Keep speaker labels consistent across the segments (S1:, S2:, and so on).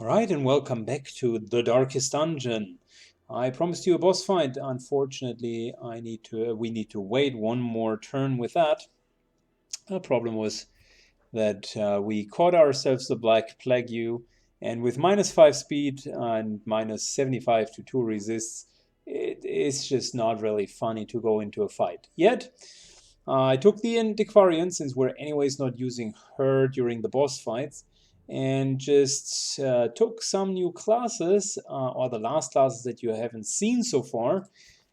S1: Alright, and welcome back to the Darkest Dungeon. I promised you a boss fight. Unfortunately, we need to wait one more turn with that. The problem was that we caught ourselves the Black Plague, and with -5 speed and -75 to 2 resists, it is just not really funny to go into a fight. Yet, I took the Antiquarian, since we're anyways not using her during the boss fights, and just took some new classes, or the last classes that you haven't seen so far.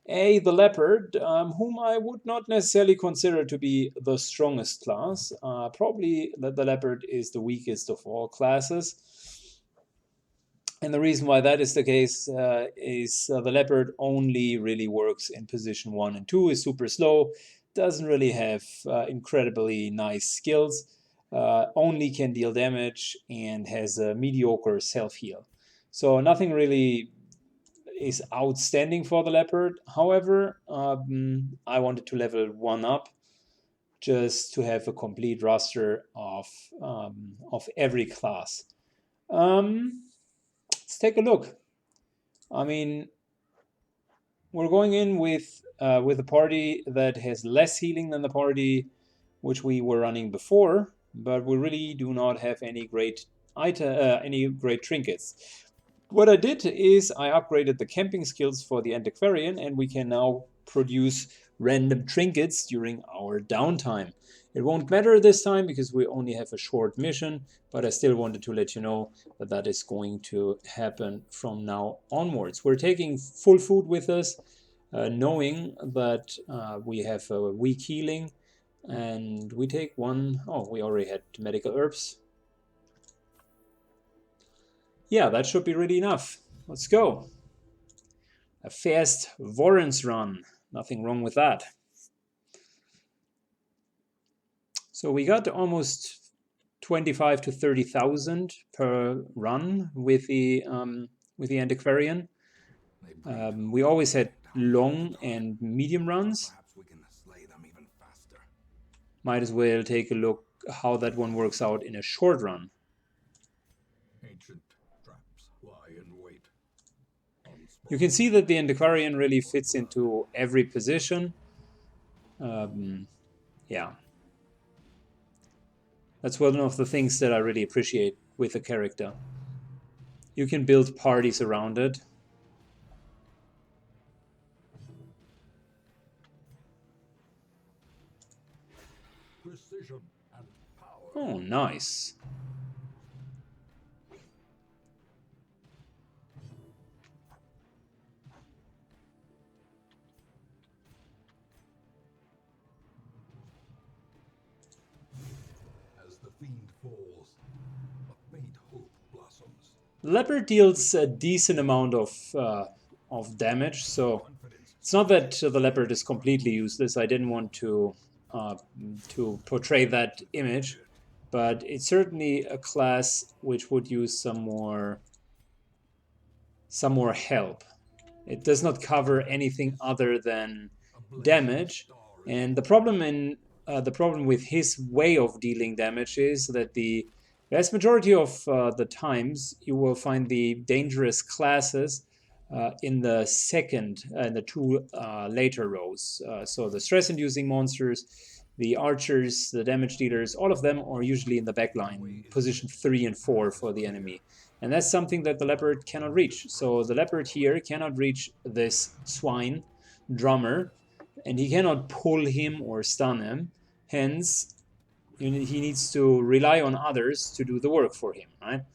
S1: The Leopard, whom I would not necessarily consider to be the strongest class. Probably the Leopard is the weakest of all classes. And the reason why that is the case is the Leopard only really works in position 1 and 2, is super slow, doesn't really have incredibly nice skills, only can deal damage, and has a mediocre self-heal. So nothing really is outstanding for the Leopard. However, I wanted to level 1 up just to have a complete roster of every class. Let's take a look. I mean, we're going in with a party that has less healing than the party which we were running before, but we really do not have any great trinkets. What I did is I upgraded the camping skills for the Antiquarian, and we can now produce random trinkets during our downtime. It won't matter this time because we only have a short mission, but I still wanted to let you know that that is going to happen from now onwards. We're taking full food with us, knowing that we have a weak healing, and we take one. Oh, we already had medical herbs. Yeah, that should be really enough. Let's go. A fast Warren's run. Nothing wrong with that. So we got almost 25 to 30,000 per run with the Antiquarian. We always had long and medium runs. Might as well take a look how that one works out in a short run. You can see that the Antiquarian really fits into every position. Yeah. That's one of the things that I really appreciate with the character. You can build parties around it.
S2: Precision and power.
S1: Oh, nice.
S2: As the fiend falls, a faint hope blossoms.
S1: Leopard deals a decent amount of damage, so it's not that the Leopard is completely useless. I didn't want to portray that image, but it's certainly a class which would use some more help. It does not cover anything other than damage, and the problem with his way of dealing damage is that the vast majority of the times you will find the dangerous classes in the two later rows. So the stress-inducing monsters, the archers, the damage dealers, all of them are usually in the backline, position 3 and 4 for the enemy. And that's something that the Leopard cannot reach. So the Leopard here cannot reach this swine drummer, and he cannot pull him or stun him. Hence, he needs to rely on others to do the work for him, right?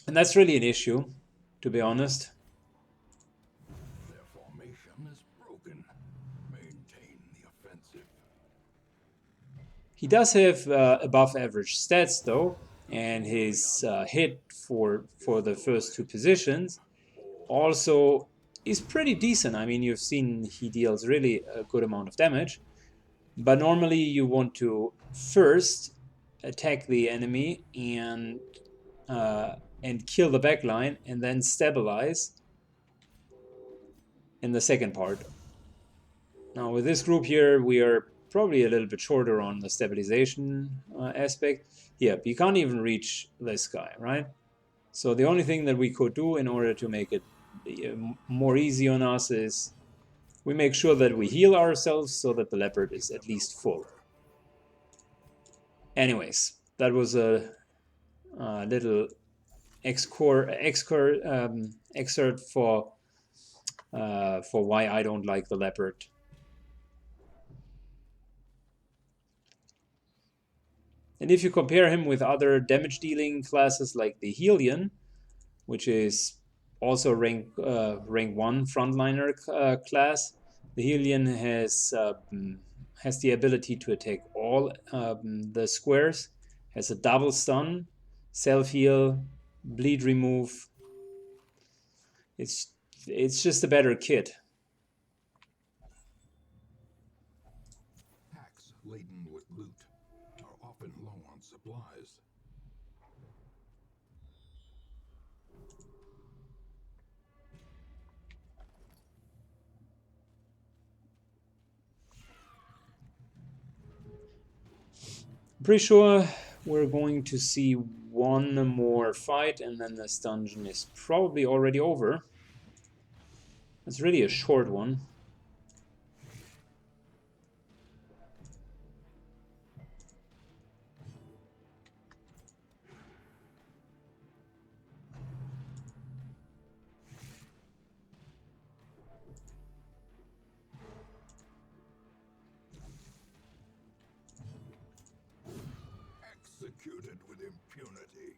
S1: And that's really an issue, to be honest.
S2: Their formation is broken. Maintain the offensive.
S1: He does have above average stats though, and his hit for the first two positions also is pretty decent. I mean, you've seen he deals really a good amount of damage, but normally you want to first attack the enemy and kill the backline, and then stabilize in the second part. Now with this group here, we are probably a little bit shorter on the stabilization aspect. Yeah, you can't even reach this guy, right? So the only thing that we could do in order to make it more easy on us is we make sure that we heal ourselves so that the leopard is at least full. Anyways, that was a little excerpt for why I don't like the leopard. And if you compare him with other damage dealing classes like the Helion, which is also rank 1 frontliner class, the Helion has the ability to attack all the squares, has a double stun, self heal, bleed remove. It's just a better kit.
S2: Packs laden with loot are often low on supplies.
S1: I'm pretty sure we're going to see one more fight and then this dungeon is probably already over. It's really a short one.
S2: Executed with impunity.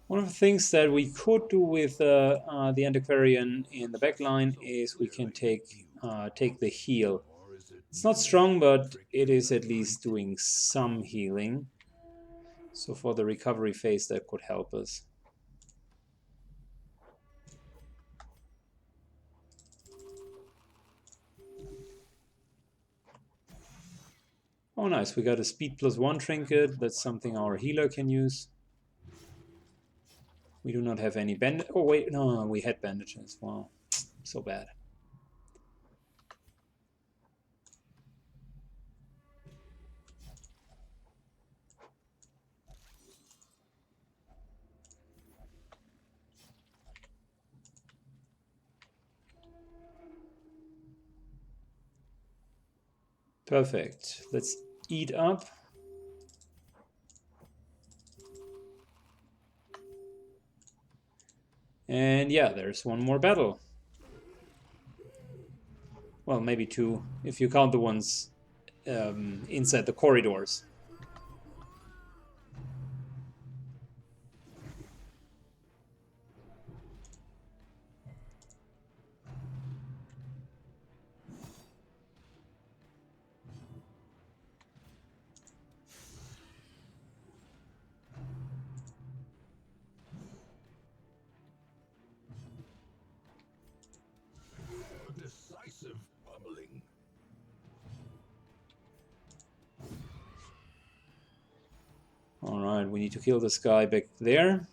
S1: One of the things that we could do with the Antiquarian in the backline is we can take the heal. It's not strong, but it is at least doing some healing. So for the recovery phase, that could help us. Oh, nice. We got a speed +1 trinket. That's something our healer can use. We do not have any bandage. Oh, wait. No, we had bandages. Wow. So bad. Perfect. Let's eat up. And yeah, there's one more battle. Well, maybe two, if you count the ones inside the corridors.
S2: A decisive pummeling.
S1: All right, we need to kill this guy back there.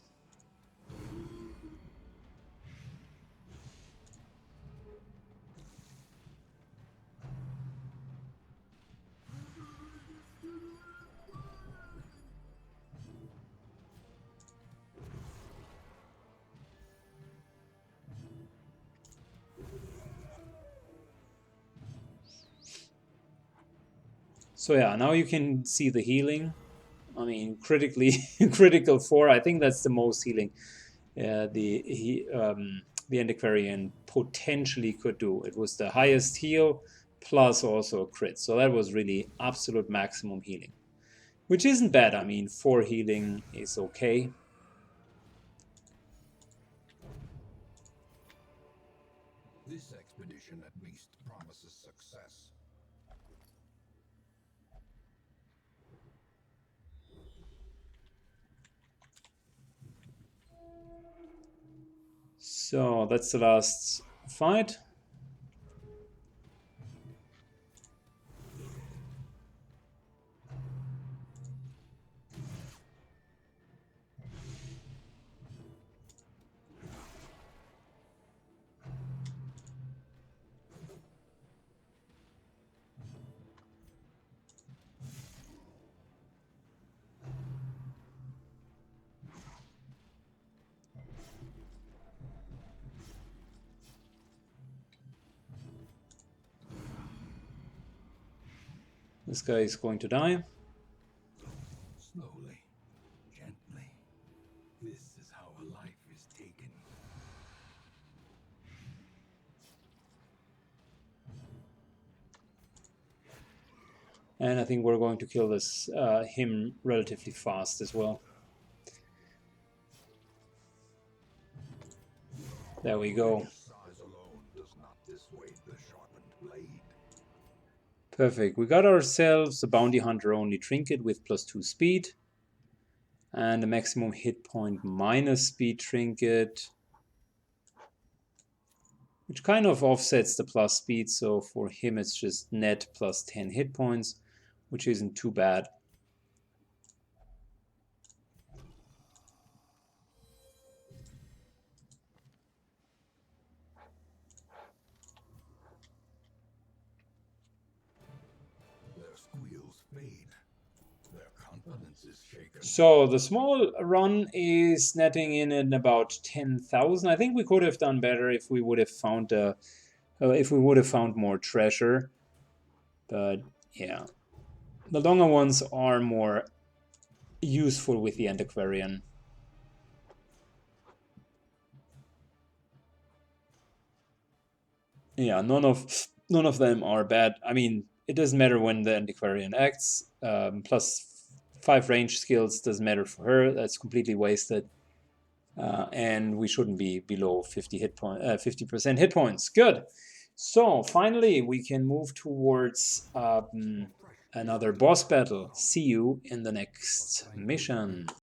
S1: So yeah, now you can see the healing. I mean, critical 4. I think that's the most healing the Antiquarian potentially could do. It was the highest heal plus also a crit. So that was really absolute maximum healing, which isn't bad. I mean, 4 healing is okay.
S2: This expedition at least promises success.
S1: So that's the last fight. This guy is going to die.
S2: Slowly, gently. This is how a life is taken.
S1: And I think we're going to kill this him relatively fast as well. There we go.
S2: Size alone does not dissuade the sharpened blade.
S1: Perfect. We got ourselves a bounty hunter only trinket with +2 speed. And a maximum hit point minus speed trinket, which kind of offsets the plus speed. So for him, it's just net +10 hit points, which isn't too bad.
S2: Their squeals fade. Their confidence is shaken.
S1: So the small run is netting in at about 10,000. I think we could have done better if we would have found more treasure. But yeah, the longer ones are more useful with the antiquarian. Yeah, none of them are bad. I mean, it doesn't matter when the antiquarian acts. +5 range skills doesn't matter for her. That's completely wasted. And we shouldn't be below 50% hit points. Good. So finally, we can move towards another boss battle. See you in the next mission.